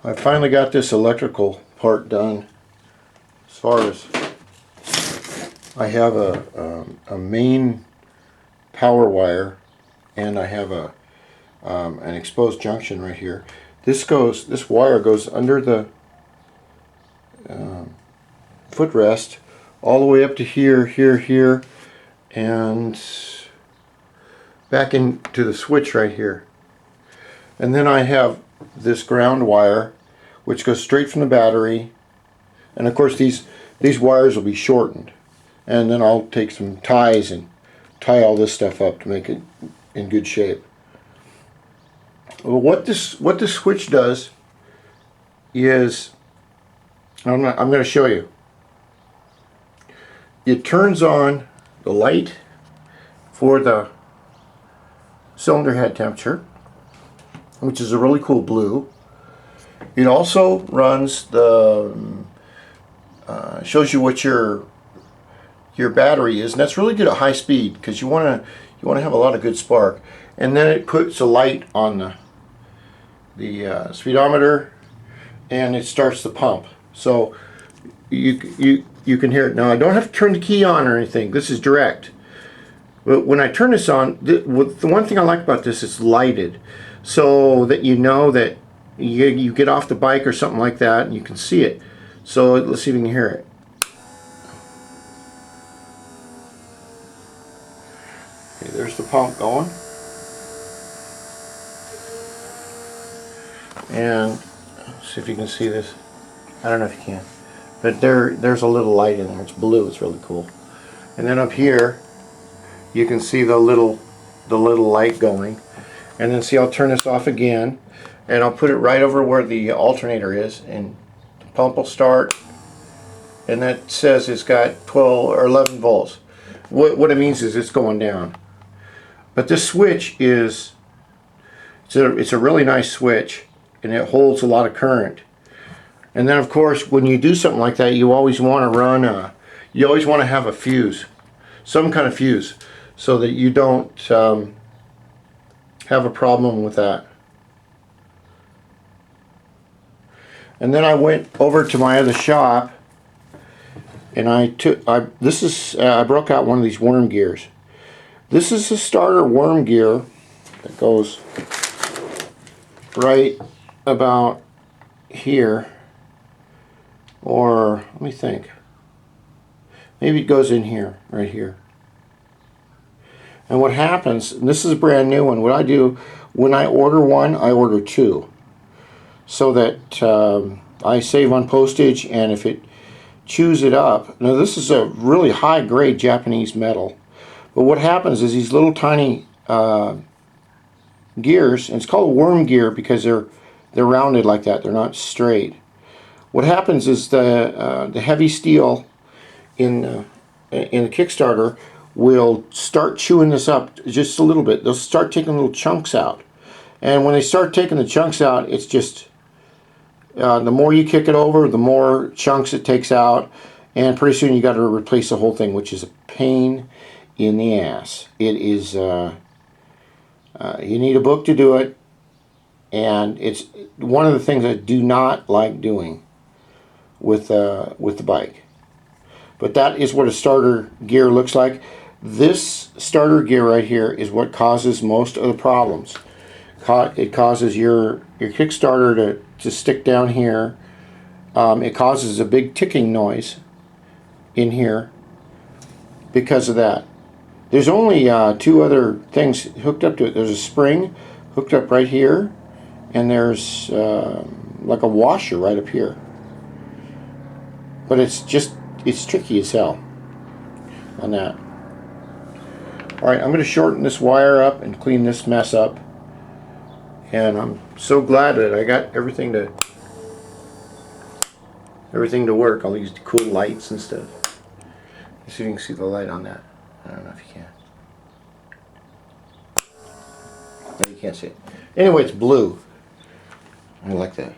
I finally got this electrical part done. As far as I have a main power wire, and I have an exposed junction right here. This wire goes under the footrest all the way up to here, here, and back into the switch right here. And then I have this ground wire which goes straight from the battery, and of course these wires will be shortened, and then I'll take some ties and tie all this stuff up to make it in good shape. Well, what this switch does is, I'm going to show you. It turns on the light for the cylinder head temperature, which is a really cool blue. It also runs the shows you what your battery is, and that's really good at high speed because you want to have a lot of good spark. And then it puts a light on the speedometer, and it starts the pump. So you can hear it. Now I don't have to turn the key on or anything. This is direct. But when I turn this on, the one thing I like about this is lighted, so that you know that you get off the bike or something like that and you can see it. So let's see if we can hear it. Okay, there's the pump going. And let's see if you can see this. I don't know if you can. But there's a little light in there. It's blue. It's really cool. And then up here you can see the little light going. And then see, I'll turn this off again, and I'll put it right over where the alternator is, and the pump will start, and that says it's got 12 or 11 volts. What it means is it's going down. But this switch is, it's a really nice switch, and it holds a lot of current. And then of course when you do something like that, you always want to run you always want to have a fuse, some kind of fuse, so that you don't have a problem with that. And then I went over to my other shop, and I broke out one of these worm gears. This is a starter worm gear that goes right about here, or let me think, maybe it goes in here, right here. And what happens, and this is a brand new one, what I do when I order one, I order two, so that I save on postage, and if it chews it up. Now this is a really high grade Japanese metal, but what happens is these little tiny gears, and it's called a worm gear because they're rounded like that, they're not straight. What happens is the heavy steel in the Kickstarter will start chewing this up just a little bit. They'll start taking little chunks out, and when they start taking the chunks out, it's just the more you kick it over, the more chunks it takes out, and pretty soon you got to replace the whole thing, which is a pain in the ass. It is you need a book to do it, and it's one of the things I do not like doing with the bike. But that is what a starter gear looks like. This starter gear right here is what causes most of the problems. It causes your Kickstarter to stick down here. It causes a big ticking noise in here because of that. There's only two other things hooked up to it. There's a spring hooked up right here, and there's like a washer right up here. But it's tricky as hell on that. Alright, I'm going to shorten this wire up and clean this mess up. And I'm so glad that I got everything to work. All these cool lights and stuff. Let's see if you can see the light on that. I don't know if you can. No, you can't see it. Anyway, it's blue. I like that.